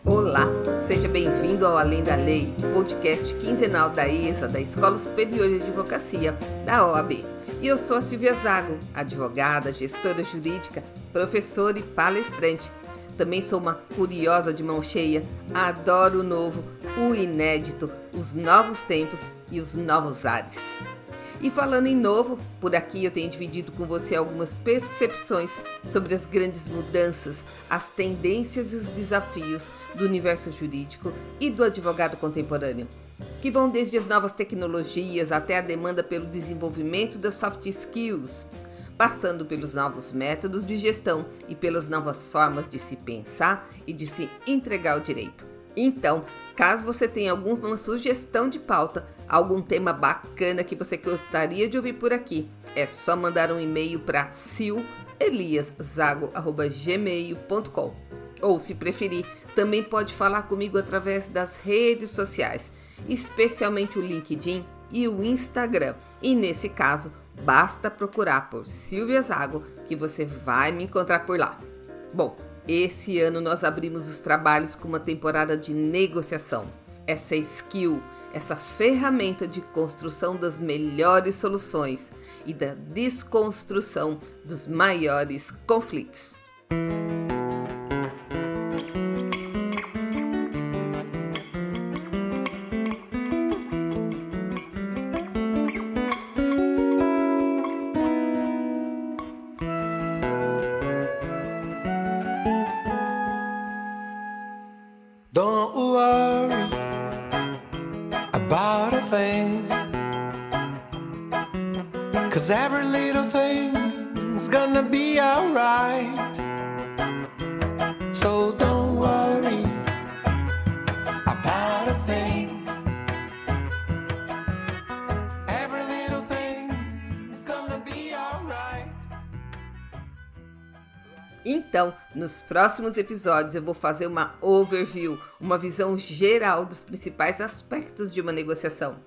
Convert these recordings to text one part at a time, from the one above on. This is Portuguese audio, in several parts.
Olá, seja bem-vindo ao Além da Lei, podcast quinzenal da ESA, da Escola Superior de Advocacia, da OAB. E eu sou a Silvia Zago, advogada, gestora jurídica, professora e palestrante. Também sou uma curiosa de mão cheia, adoro o novo, o inédito, os novos tempos e os novos ares. E falando em novo, por aqui eu tenho dividido com você algumas percepções sobre as grandes mudanças, as tendências e os desafios do universo jurídico e do advogado contemporâneo, que vão desde as novas tecnologias até a demanda pelo desenvolvimento das soft skills, passando pelos novos métodos de gestão e pelas novas formas de se pensar e de se entregar o direito. Então, caso você tenha alguma sugestão de pauta, algum tema bacana que você gostaria de ouvir por aqui, é só mandar um e-mail para sileliaszago@gmail.com. Ou, se preferir, também pode falar comigo através das redes sociais, especialmente o LinkedIn e o Instagram. E nesse caso, basta procurar por Silvia Zago que você vai me encontrar por lá. Bom, esse ano nós abrimos os trabalhos com uma temporada de negociação. Essa skill, essa ferramenta de construção das melhores soluções e da desconstrução dos maiores conflitos. Don't worry about a thing, 'cause every little thing's gonna be alright. So don't worry about a thing. Every little thing's gonna be alright. Então, nos próximos episódios eu vou fazer uma overview, uma visão geral dos principais aspectos de uma negociação.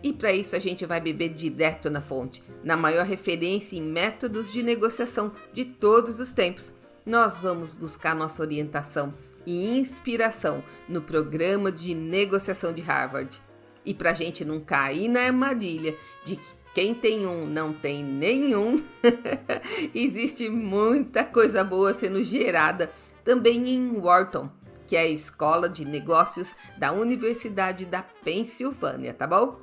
E para isso a gente vai beber direto na fonte, na maior referência em métodos de negociação de todos os tempos. Nós vamos buscar nossa orientação e inspiração no programa de negociação de Harvard. E para a gente não cair na armadilha de que quem tem um não tem nenhum, existe muita coisa boa sendo gerada também em Wharton, que é a Escola de Negócios da Universidade da Pensilvânia, tá bom?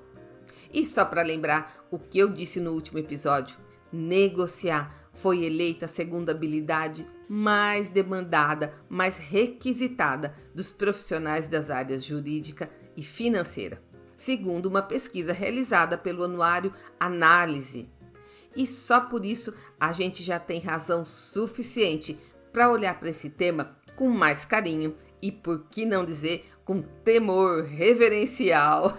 E só para lembrar o que eu disse no último episódio, negociar foi eleita a segunda habilidade mais demandada, mais requisitada dos profissionais das áreas jurídica e financeira, segundo uma pesquisa realizada pelo anuário Análise. E só por isso a gente já tem razão suficiente para olhar para esse tema com mais carinho e, por que não dizer, com temor reverencial,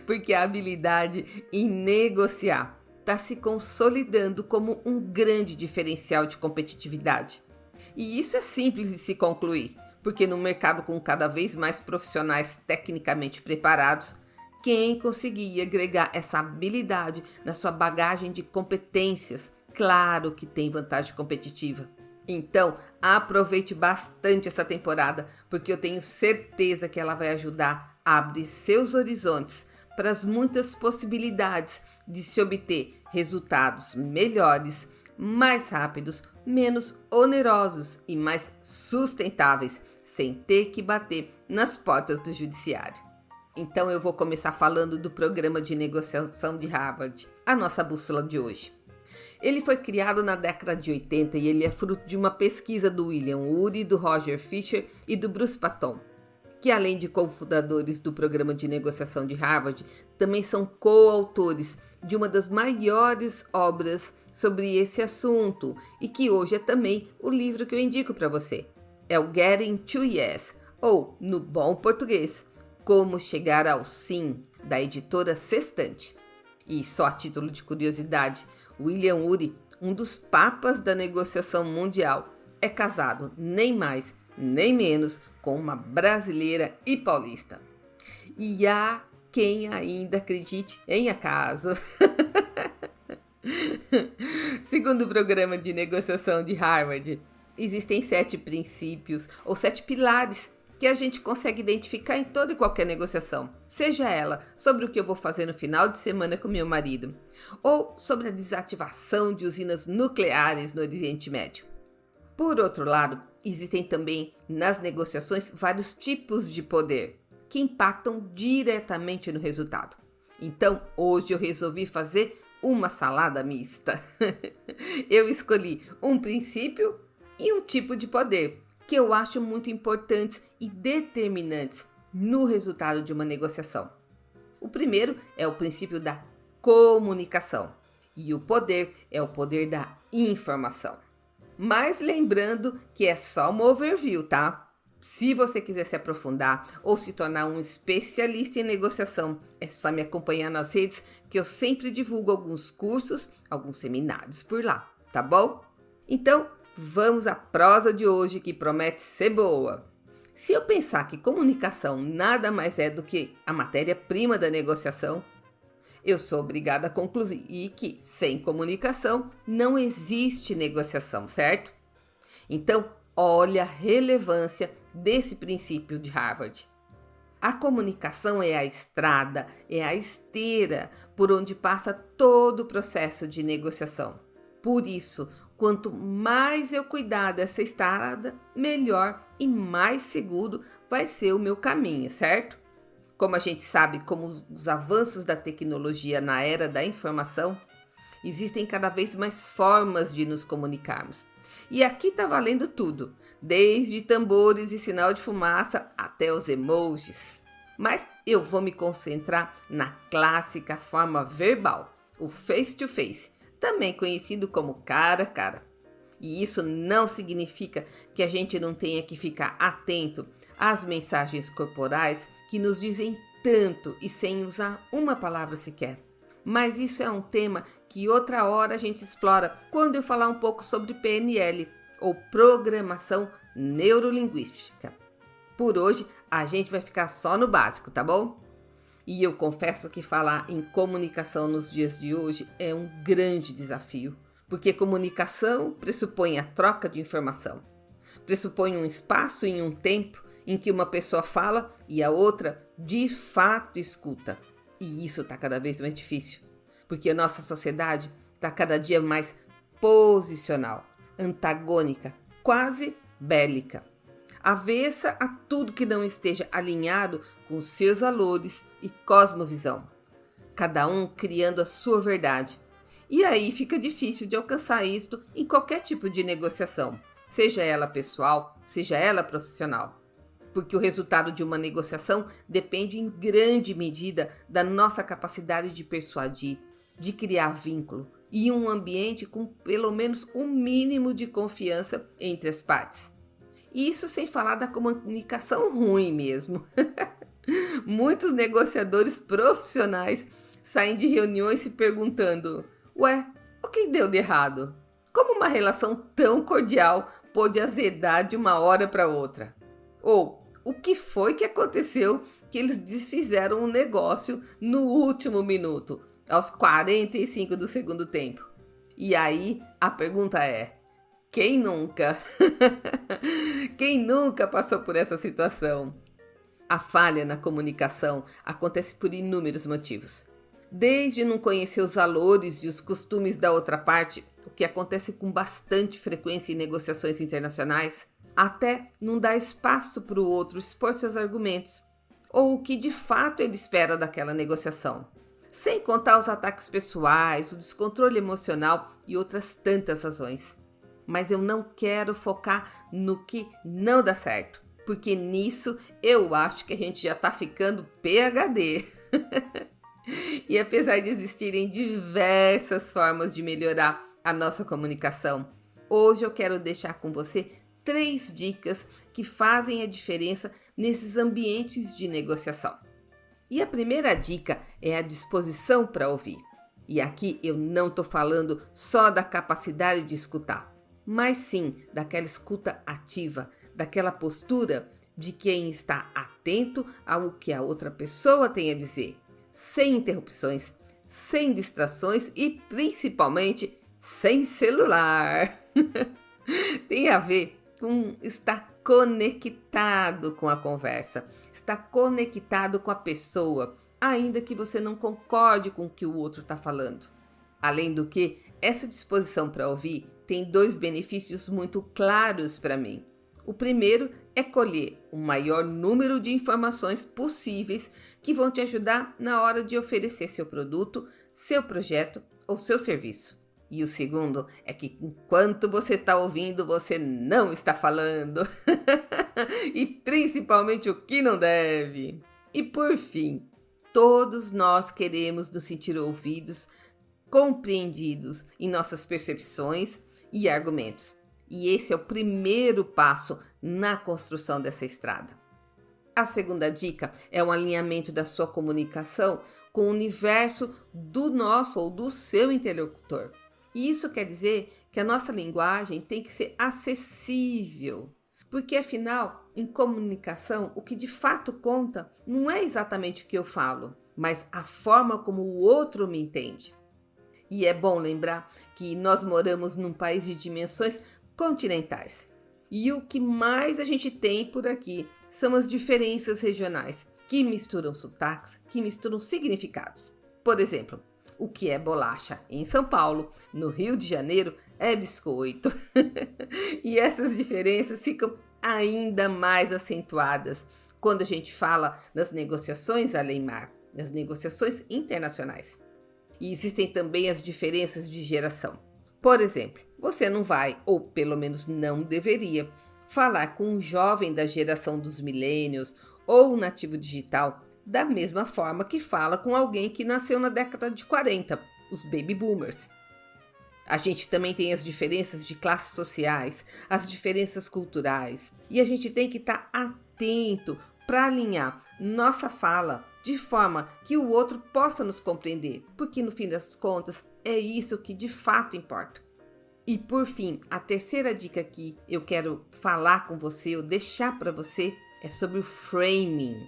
porque a habilidade em negociar está se consolidando como um grande diferencial de competitividade. E isso é simples de se concluir, porque no mercado com cada vez mais profissionais tecnicamente preparados, quem conseguir agregar essa habilidade na sua bagagem de competências, claro que tem vantagem competitiva. Então, aproveite bastante essa temporada, porque eu tenho certeza que ela vai ajudar a abrir seus horizontes para as muitas possibilidades de se obter resultados melhores, mais rápidos, menos onerosos e mais sustentáveis, sem ter que bater nas portas do judiciário. Então eu vou começar falando do programa de negociação de Harvard, a nossa bússola de hoje. Ele foi criado na década de 80 e ele é fruto de uma pesquisa do William Ury, do Roger Fisher e do Bruce Patton, que além de cofundadores do programa de negociação de Harvard, também são coautores de uma das maiores obras sobre esse assunto e que hoje é também o livro que eu indico para você. É o Getting to Yes, ou, no bom português, Como Chegar ao Sim, da editora Sextante. E só a título de curiosidade, William Ury, um dos papas da negociação mundial, é casado nem mais nem menos com uma brasileira e paulista. E há quem ainda acredite em acaso. Segundo o programa de negociação de Harvard, Existem 7 princípios ou 7 pilares que a gente consegue identificar em toda e qualquer negociação, seja ela sobre o que eu vou fazer no final de semana com meu marido, ou sobre a desativação de usinas nucleares no Oriente Médio. Por outro lado, existem também nas negociações vários tipos de poder que impactam diretamente no resultado. Então, hoje eu resolvi fazer uma salada mista. Eu escolhi um princípio e um tipo de poder que eu acho muito importantes e determinantes no resultado de uma negociação. O primeiro é o princípio da comunicação e o poder é o poder da informação. Mas lembrando que é só uma overview, tá? Se você quiser se aprofundar ou se tornar um especialista em negociação, é só me acompanhar nas redes que eu sempre divulgo alguns cursos, alguns seminários por lá, tá bom? Então, vamos à prosa de hoje que promete ser boa. Se eu pensar que comunicação nada mais é do que a matéria-prima da negociação, eu sou obrigada a concluir que sem comunicação não existe negociação, certo? Então, olha a relevância desse princípio de Harvard. A comunicação é a estrada, é a esteira por onde passa todo o processo de negociação. Por isso, quanto mais eu cuidar dessa estrada, melhor e mais seguro vai ser o meu caminho, certo? Como a gente sabe, como os avanços da tecnologia na era da informação, existem cada vez mais formas de nos comunicarmos. E aqui está valendo tudo, desde tambores e sinal de fumaça até os emojis. Mas eu vou me concentrar na clássica forma verbal, o face-to-face, também conhecido como cara a cara. E isso não significa que a gente não tenha que ficar atento às mensagens corporais que nos dizem tanto e sem usar uma palavra sequer. Mas isso é um tema que outra hora a gente explora quando eu falar um pouco sobre PNL, ou Programação Neurolinguística. Por hoje, a gente vai ficar só no básico, tá bom? E eu confesso que falar em comunicação nos dias de hoje é um grande desafio, porque comunicação pressupõe a troca de informação, pressupõe um espaço e um tempo em que uma pessoa fala e a outra de fato escuta. E isso está cada vez mais difícil, porque a nossa sociedade está cada dia mais posicional, antagônica, quase bélica, avessa a tudo que não esteja alinhado com seus valores e cosmovisão, cada um criando a sua verdade. E aí fica difícil de alcançar isto em qualquer tipo de negociação, seja ela pessoal, seja ela profissional. Porque o resultado de uma negociação depende em grande medida da nossa capacidade de persuadir, de criar vínculo e um ambiente com pelo menos um mínimo de confiança entre as partes. E isso sem falar da comunicação ruim mesmo. Muitos negociadores profissionais saem de reuniões se perguntando: ué, o que deu de errado? Como uma relação tão cordial pôde azedar de uma hora para outra? Ou o que foi que aconteceu que eles desfizeram o negócio no último minuto, aos 45 do segundo tempo? E aí a pergunta é: quem nunca? Quem nunca passou por essa situação? A falha na comunicação acontece por inúmeros motivos. Desde não conhecer os valores e os costumes da outra parte, o que acontece com bastante frequência em negociações internacionais, até não dar espaço para o outro expor seus argumentos, ou o que de fato ele espera daquela negociação. Sem contar os ataques pessoais, o descontrole emocional e outras tantas razões. Mas eu não quero focar no que não dá certo, porque nisso eu acho que a gente já está ficando PhD. E apesar de existirem diversas formas de melhorar a nossa comunicação, hoje eu quero deixar com você 3 dicas que fazem a diferença nesses ambientes de negociação. E a primeira dica é a disposição para ouvir. E aqui eu não estou falando só da capacidade de escutar, mas sim daquela escuta ativa, daquela postura de quem está atento ao que a outra pessoa tem a dizer, sem interrupções, sem distrações e principalmente sem celular. Tem a ver com estar conectado com a conversa, estar conectado com a pessoa, ainda que você não concorde com o que o outro está falando. Além do que, essa disposição para ouvir tem 2 benefícios muito claros para mim. O primeiro é colher o maior número de informações possíveis que vão te ajudar na hora de oferecer seu produto, seu projeto ou seu serviço. E o segundo é que enquanto você está ouvindo, você não está falando. E principalmente o que não deve. E por fim, todos nós queremos nos sentir ouvidos, compreendidos em nossas percepções e argumentos. E esse é o primeiro passo na construção dessa estrada. A segunda dica é um alinhamento da sua comunicação com o universo do nosso ou do seu interlocutor. E isso quer dizer que a nossa linguagem tem que ser acessível, porque afinal, em comunicação, o que de fato conta não é exatamente o que eu falo, mas a forma como o outro me entende. E é bom lembrar que nós moramos num país de dimensões continentais. E o que mais a gente tem por aqui são as diferenças regionais, que misturam sotaques, que misturam significados. Por exemplo, o que é bolacha em São Paulo, no Rio de Janeiro, é biscoito. E essas diferenças ficam ainda mais acentuadas quando a gente fala nas negociações além-mar, nas negociações internacionais. E existem também as diferenças de geração. Por exemplo, você não vai, ou pelo menos não deveria, falar com um jovem da geração dos millennials ou nativo digital da mesma forma que fala com alguém que nasceu na década de 40, os baby boomers. A gente também tem as diferenças de classes sociais, as diferenças culturais, e a gente tem que estar atento para alinhar nossa fala de forma que o outro possa nos compreender, porque no fim das contas é isso que de fato importa. E por fim, a terceira dica que eu quero falar com você, ou deixar para você, é sobre o framing,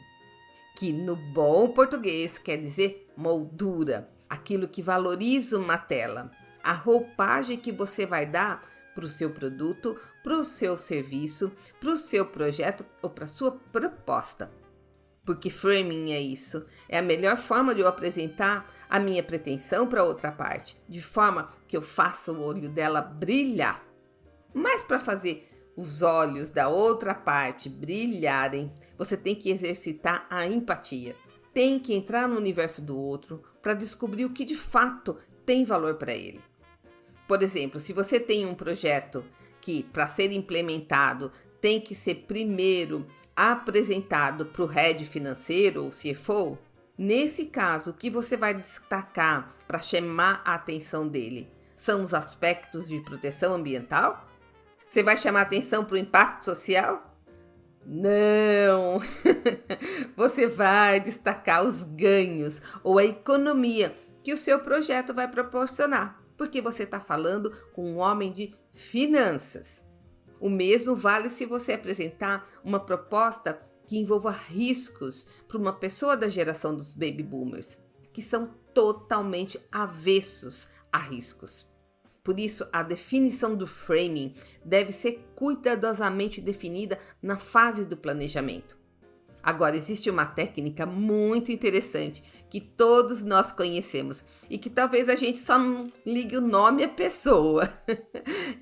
que no bom português quer dizer moldura, aquilo que valoriza uma tela, a roupagem que você vai dar para o seu produto, para o seu serviço, para o seu projeto ou para a sua proposta. Porque framing é isso, é a melhor forma de eu apresentar a minha pretensão para outra parte, de forma que eu faça o olho dela brilhar. Mas para fazer os olhos da outra parte brilharem, você tem que exercitar a empatia. Tem que entrar no universo do outro para descobrir o que de fato tem valor para ele. Por exemplo, se você tem um projeto que, para ser implementado, tem que ser primeiro apresentado para o head financeiro ou CFO, nesse caso, o que você vai destacar para chamar a atenção dele? São os aspectos de proteção ambiental? Você vai chamar atenção para o impacto social? Não! Você vai destacar os ganhos ou a economia que o seu projeto vai proporcionar, porque você está falando com um homem de finanças. O mesmo vale se você apresentar uma proposta que envolva riscos para uma pessoa da geração dos baby boomers, que são totalmente avessos a riscos. Por isso, a definição do framing deve ser cuidadosamente definida na fase do planejamento. Agora, existe uma técnica muito interessante que todos nós conhecemos e que talvez a gente só não ligue o nome à pessoa.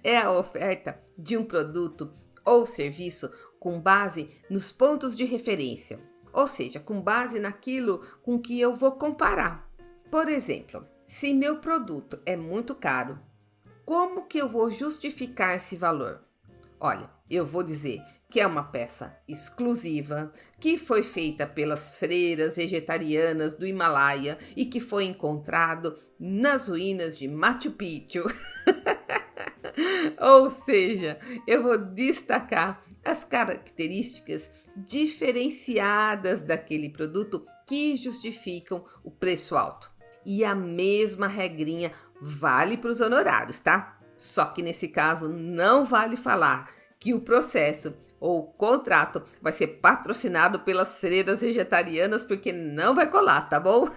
É a oferta de um produto ou serviço com base nos pontos de referência, ou seja, com base naquilo com que eu vou comparar. Por exemplo, se meu produto é muito caro, como que eu vou justificar esse valor? Olha, eu vou dizer que é uma peça exclusiva, que foi feita pelas freiras vegetarianas do Himalaia e que foi encontrado nas ruínas de Machu Picchu. Ou seja, eu vou destacar as características diferenciadas daquele produto que justificam o preço alto. E a mesma regrinha vale para os honorários, tá? Só que nesse caso não vale falar que o processo ou o contrato vai ser patrocinado pelas freiras vegetarianas, porque não vai colar, tá bom?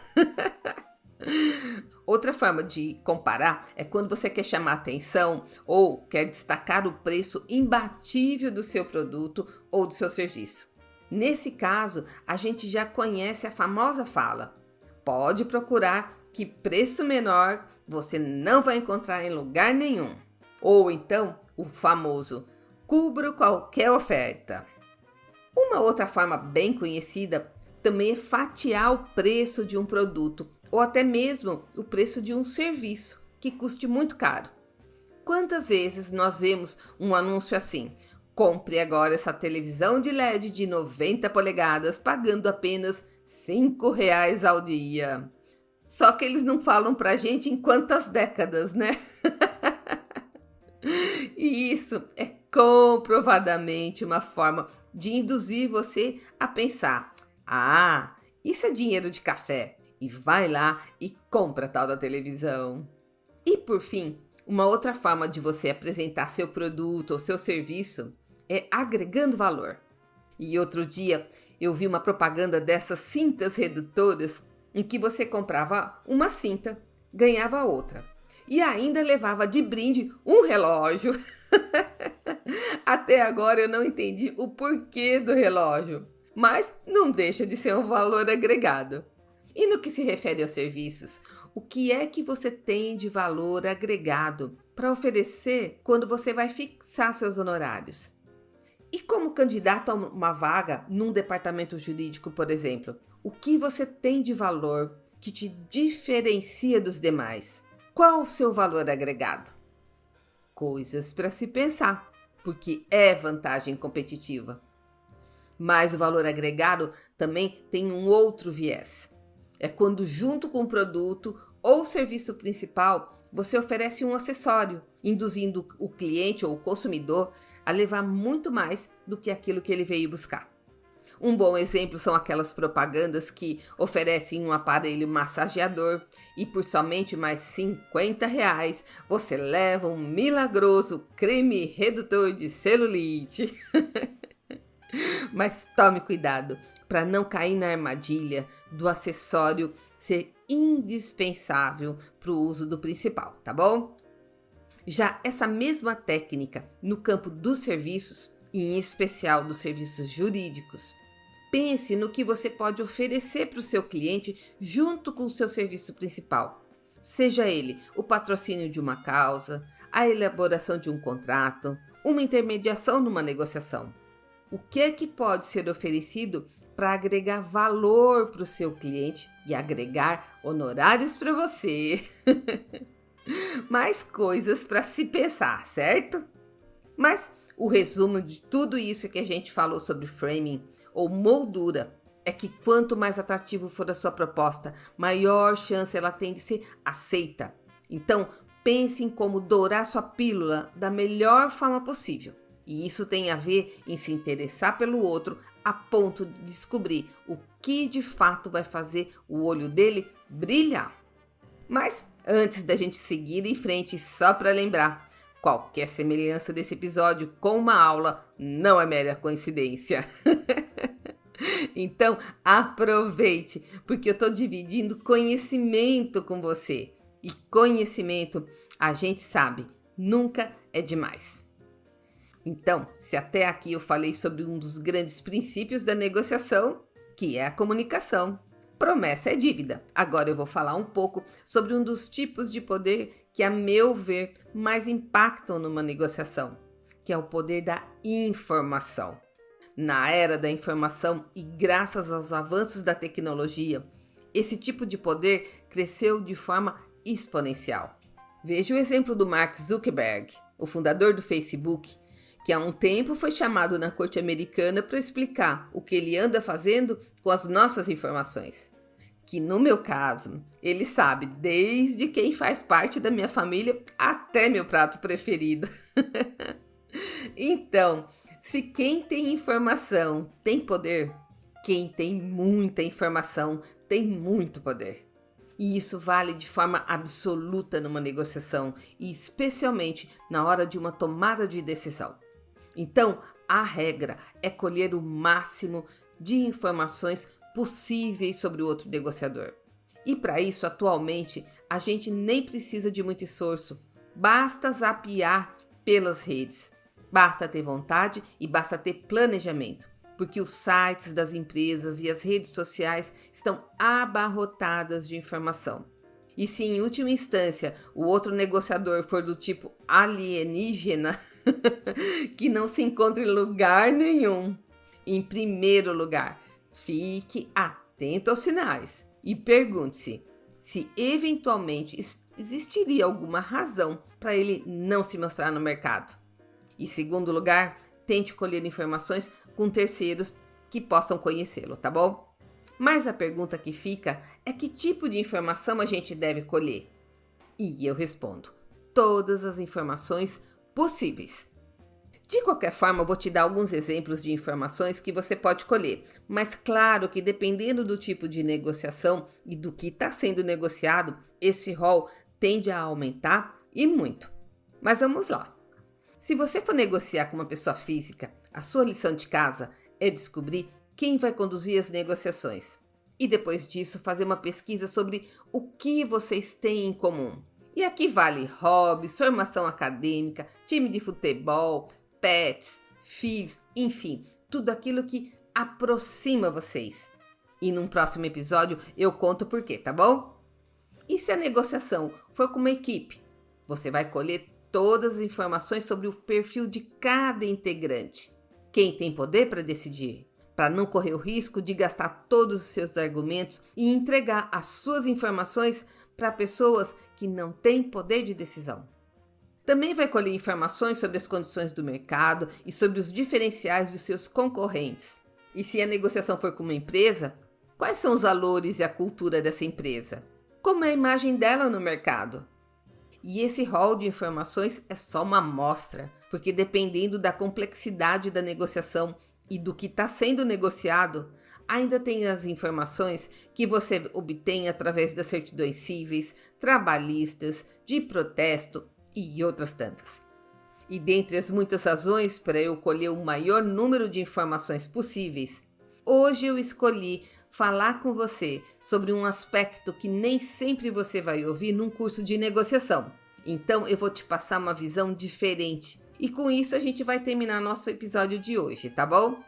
Outra forma de comparar é quando você quer chamar atenção ou quer destacar o preço imbatível do seu produto ou do seu serviço. Nesse caso, a gente já conhece a famosa fala: pode procurar que preço menor você não vai encontrar em lugar nenhum. Ou então, o famoso: cubro qualquer oferta. Uma outra forma bem conhecida também é fatiar o preço de um produto ou até mesmo o preço de um serviço que custe muito caro. Quantas vezes nós vemos um anúncio assim: compre agora essa televisão de LED de 90 polegadas pagando apenas R$ 5 ao dia. Só que eles não falam pra gente em quantas décadas, né? E isso é comprovadamente uma forma de induzir você a pensar: ah, isso é dinheiro de café. E vai lá e compra a tal da televisão. E por fim, uma outra forma de você apresentar seu produto ou seu serviço é agregando valor. E outro dia eu vi uma propaganda dessas cintas redutoras em que você comprava uma cinta, ganhava outra e ainda levava de brinde um relógio. Até agora eu não entendi o porquê do relógio, mas não deixa de ser um valor agregado. E no que se refere aos serviços, o que é que você tem de valor agregado para oferecer quando você vai fixar seus honorários? E como candidato a uma vaga num departamento jurídico, por exemplo, o que você tem de valor que te diferencia dos demais? Qual o seu valor agregado? Coisas para se pensar, porque é vantagem competitiva. Mas o valor agregado também tem um outro viés. É quando, junto com o produto ou serviço principal, você oferece um acessório, induzindo o cliente ou o consumidor a levar muito mais do que aquilo que ele veio buscar. Um bom exemplo são aquelas propagandas que oferecem um aparelho massageador e por somente mais R$ 50 você leva um milagroso creme redutor de celulite. Mas tome cuidado para não cair na armadilha do acessório ser indispensável para o uso do principal, tá bom? Já essa mesma técnica no campo dos serviços, e em especial dos serviços jurídicos, pense no que você pode oferecer para o seu cliente junto com o seu serviço principal. Seja ele o patrocínio de uma causa, a elaboração de um contrato, uma intermediação numa negociação. O que é que pode ser oferecido para agregar valor para o seu cliente e agregar honorários para você? Mais coisas para se pensar, certo? Mas o resumo de tudo isso que a gente falou sobre framing ou moldura é que quanto mais atrativo for a sua proposta, maior chance ela tem de ser aceita. Então, pense em como dourar sua pílula da melhor forma possível. E isso tem a ver em se interessar pelo outro a ponto de descobrir o que de fato vai fazer o olho dele brilhar. Mas antes da gente seguir em frente, só para lembrar, qualquer semelhança desse episódio com uma aula não é mera coincidência. Então aproveite, porque eu estou dividindo conhecimento com você. E conhecimento, a gente sabe, nunca é demais. Então, se até aqui eu falei sobre um dos grandes princípios da negociação, que é a comunicação, promessa é dívida. Agora eu vou falar um pouco sobre um dos tipos de poder que, a meu ver, mais impactam numa negociação, que é o poder da informação. Na era da informação e graças aos avanços da tecnologia, esse tipo de poder cresceu de forma exponencial. Veja o exemplo do Mark Zuckerberg, o fundador do Facebook, que há um tempo foi chamado na corte americana para explicar o que ele anda fazendo com as nossas informações. Que no meu caso, ele sabe desde quem faz parte da minha família até meu prato preferido. Então, se quem tem informação tem poder, quem tem muita informação tem muito poder. E isso vale de forma absoluta numa negociação e especialmente na hora de uma tomada de decisão. Então, a regra é colher o máximo de informações possíveis sobre o outro negociador. E para isso, atualmente, a gente nem precisa de muito esforço. Basta zapear pelas redes. Basta ter vontade e basta ter planejamento, porque os sites das empresas e as redes sociais estão abarrotadas de informação. E se em última instância o outro negociador for do tipo alienígena, que não se encontra em lugar nenhum. Em primeiro lugar, fique atento aos sinais e pergunte-se se eventualmente existiria alguma razão para ele não se mostrar no mercado. Em segundo lugar, tente colher informações com terceiros que possam conhecê-lo, tá bom? Mas a pergunta que fica é que tipo de informação a gente deve colher? E eu respondo: todas as informações possíveis. De qualquer forma, eu vou te dar alguns exemplos de informações que você pode colher, mas claro que dependendo do tipo de negociação e do que está sendo negociado, esse rol tende a aumentar e muito. Mas vamos lá. Se você for negociar com uma pessoa física, a sua lição de casa é descobrir quem vai conduzir as negociações. E depois disso, fazer uma pesquisa sobre o que vocês têm em comum. E aqui vale hobbies, formação acadêmica, time de futebol, pets, filhos, enfim, tudo aquilo que aproxima vocês. E num próximo episódio eu conto por quê, tá bom? E se a negociação for com uma equipe? Você vai colher todas as informações sobre o perfil de cada integrante. Quem tem poder para decidir? Para não correr o risco de gastar todos os seus argumentos e entregar as suas informações para pessoas que não têm poder de decisão. Também vai colher informações sobre as condições do mercado e sobre os diferenciais dos seus concorrentes. E se a negociação for com uma empresa, quais são os valores e a cultura dessa empresa? Como é a imagem dela no mercado? E esse rol de informações é só uma amostra, porque dependendo da complexidade da negociação e do que está sendo negociado, ainda tem as informações que você obtém através das certidões cíveis, trabalhistas, de protesto e outras tantas. E dentre as muitas razões para eu colher o maior número de informações possíveis, hoje eu escolhi falar com você sobre um aspecto que nem sempre você vai ouvir num curso de negociação. Então eu vou te passar uma visão diferente. E com isso a gente vai terminar nosso episódio de hoje, tá bom?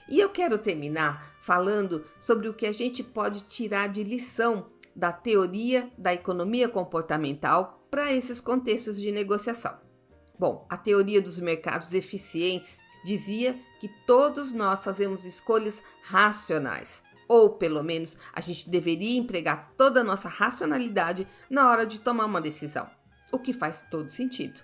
E eu quero terminar falando sobre o que a gente pode tirar de lição da teoria da economia comportamental para esses contextos de negociação. Bom, a teoria dos mercados eficientes dizia que todos nós fazemos escolhas racionais, ou pelo menos a gente deveria empregar toda a nossa racionalidade na hora de tomar uma decisão, o que faz todo sentido.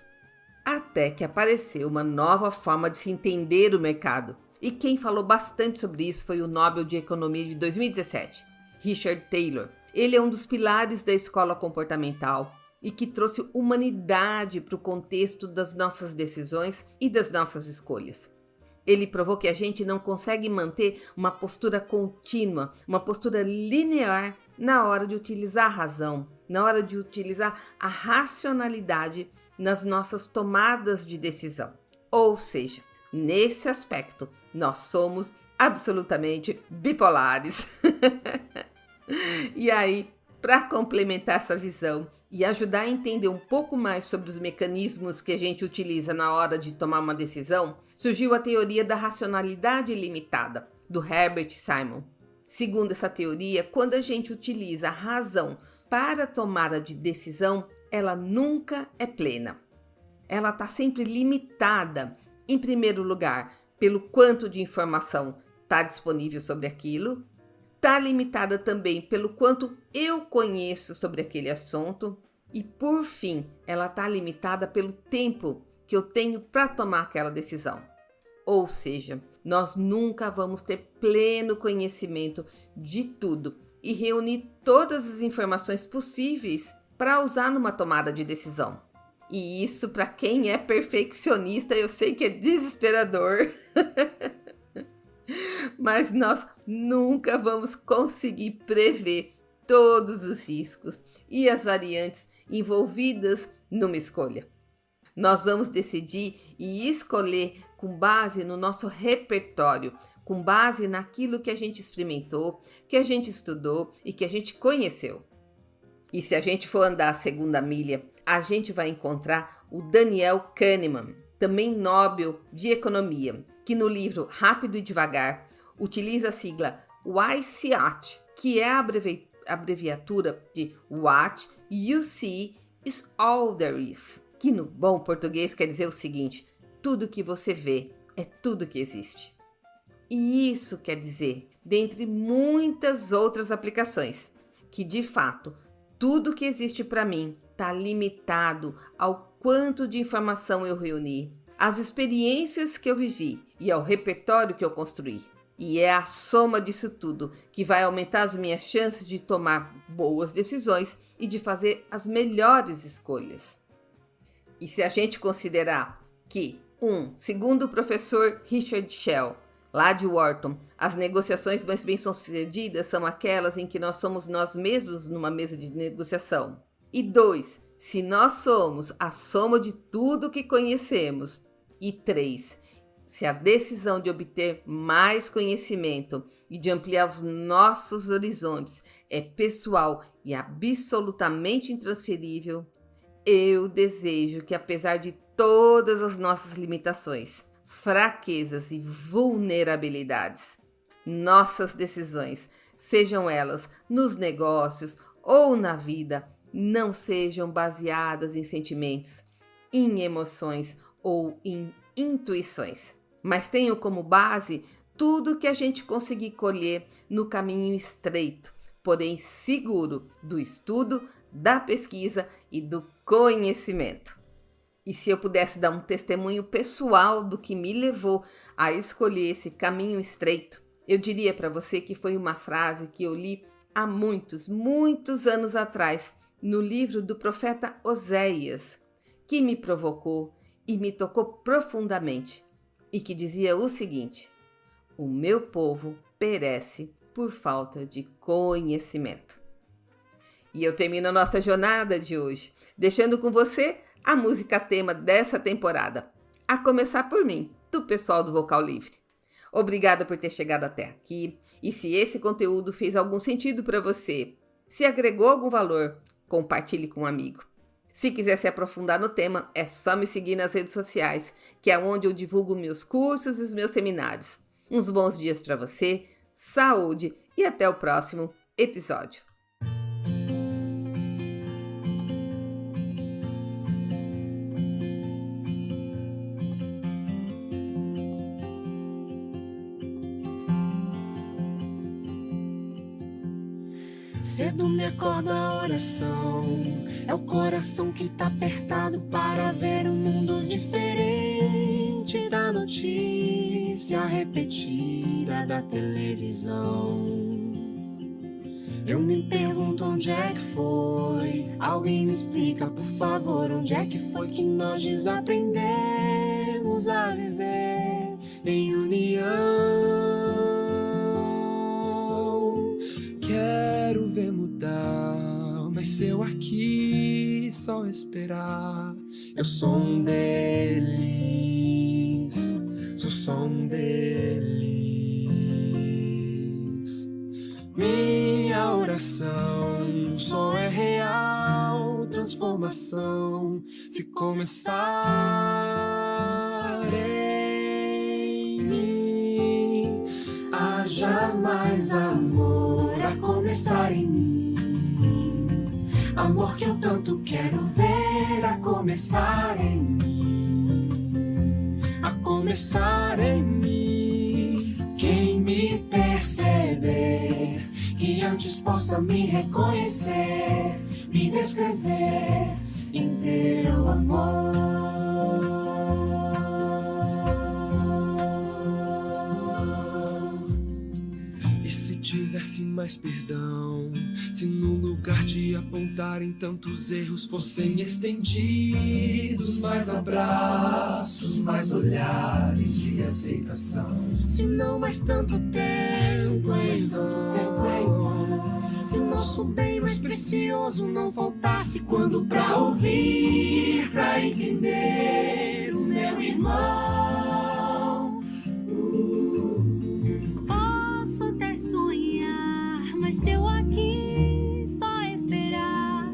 Até que apareceu uma nova forma de se entender o mercado, e quem falou bastante sobre isso foi o Nobel de Economia de 2017, Richard Taylor. Ele é um dos pilares da escola comportamental e que trouxe humanidade para o contexto das nossas decisões e das nossas escolhas. Ele provou que a gente não consegue manter uma postura contínua, uma postura linear na hora de utilizar a razão, na hora de utilizar a racionalidade nas nossas tomadas de decisão. Ou seja, nesse aspecto, nós somos absolutamente bipolares. E aí, para complementar essa visão e ajudar a entender um pouco mais sobre os mecanismos que a gente utiliza na hora de tomar uma decisão, surgiu a teoria da racionalidade limitada, do Herbert Simon. Segundo essa teoria, quando a gente utiliza a razão para a tomada de decisão, ela nunca é plena. Ela está sempre limitada, em primeiro lugar, pelo quanto de informação está disponível sobre aquilo, está limitada também pelo quanto eu conheço sobre aquele assunto e, por fim, ela está limitada pelo tempo que eu tenho para tomar aquela decisão. Ou seja, nós nunca vamos ter pleno conhecimento de tudo e reunir todas as informações possíveis para usar numa tomada de decisão. E isso, para quem é perfeccionista, eu sei que é desesperador. Mas nós nunca vamos conseguir prever todos os riscos e as variantes envolvidas numa escolha. Nós vamos decidir e escolher com base no nosso repertório, com base naquilo que a gente experimentou, que a gente estudou e que a gente conheceu. E se a gente for andar a segunda milha, a gente vai encontrar o Daniel Kahneman, também Nobel de Economia, que no livro Rápido e Devagar utiliza a sigla WISEAT, que é a abreviatura de What You See is All There Is, que no bom português quer dizer o seguinte: tudo que você vê é tudo que existe. E isso quer dizer, dentre muitas outras aplicações, que de fato tudo que existe para mim está limitado ao quanto de informação eu reuni, às experiências que eu vivi e ao repertório que eu construí. E é a soma disso tudo que vai aumentar as minhas chances de tomar boas decisões e de fazer as melhores escolhas. E se a gente considerar que, segundo o professor Richard Shell, lá de Wharton, as negociações mais bem-sucedidas são aquelas em que nós somos nós mesmos numa mesa de negociação. E 2, se nós somos a soma de tudo que conhecemos. E 3, se a decisão de obter mais conhecimento e de ampliar os nossos horizontes é pessoal e absolutamente intransferível, eu desejo que, apesar de todas as nossas limitações, fraquezas e vulnerabilidades, nossas decisões, sejam elas nos negócios ou na vida, não sejam baseadas em sentimentos, em emoções ou em intuições, mas tenham como base tudo que a gente conseguir colher no caminho estreito, porém seguro, do estudo, da pesquisa e do conhecimento. E se eu pudesse dar um testemunho pessoal do que me levou a escolher esse caminho estreito, eu diria para você que foi uma frase que eu li há muitos anos atrás, no livro do profeta Oséias, que me provocou e me tocou profundamente, e que dizia o seguinte: o meu povo perece por falta de conhecimento. E eu termino a nossa jornada de hoje, deixando com você a música tema dessa temporada, a começar por mim, do pessoal do Vocal Livre. Obrigada por ter chegado até aqui, e se esse conteúdo fez algum sentido para você, se agregou algum valor, compartilhe com um amigo. Se quiser se aprofundar no tema, é só me seguir nas redes sociais, que é onde eu divulgo meus cursos e os meus seminários. Uns bons dias para você, saúde e até o próximo episódio. Cedo me acorda a oração, é o coração que tá apertado para ver um mundo diferente da notícia repetida da televisão. Eu me pergunto onde é que foi, alguém me explica por favor, onde é que foi que nós desaprendemos a viver em união. Quero ver mudar, mas se eu aqui só esperar, eu sou um deles, sou só um deles. Minha oração só é real transformação se começar em mim. Haja mais amor a começar em mim, amor que eu tanto quero ver a começar em mim, a começar em mim. Quem me perceber, que antes possa me reconhecer, me descrever em teu amor. Tivesse mais perdão, se no lugar de apontarem tantos erros fossem estendidos mais abraços, mais olhares de aceitação. Se não mais tanto tempo em vão, se o nosso bem mais precioso não faltasse quando pra ouvir, pra entender o meu irmão. Posso até sonhar, mas se eu aqui só esperar,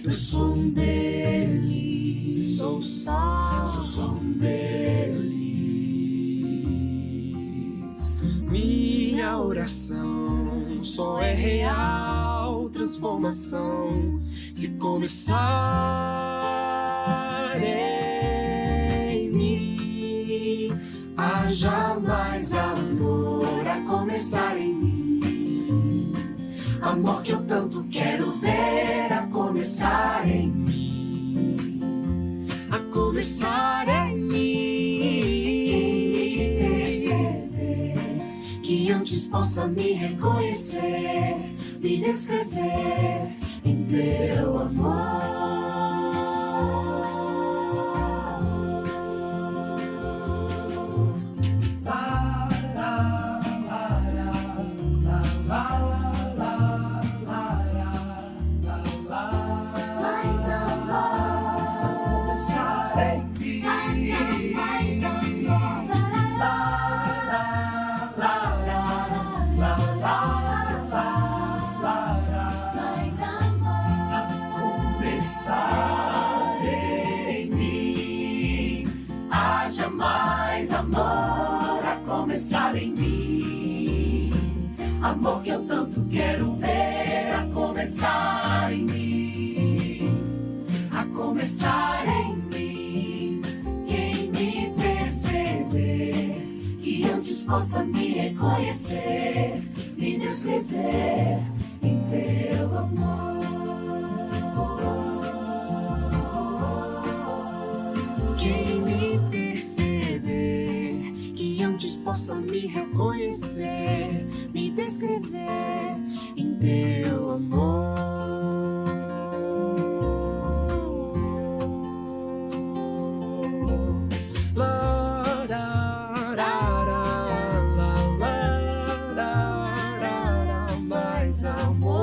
eu sou um deles, sou só um deles. Minha oração só é real transformação se começar em mim. Haja mais amor a começar em mim, amor que eu tanto quero ver a começar em mim, a começar em mim. Perceber que antes possa me reconhecer, me descrever em teu amor. Mais amor a começar em mim, amor que eu tanto quero ver a começar em mim, a começar em mim. Quem me perceber, que antes possa me reconhecer, me descrever em teu amor. Quem me perceber, que antes possa me reconhecer, me descrever em teu amor. Mais amor.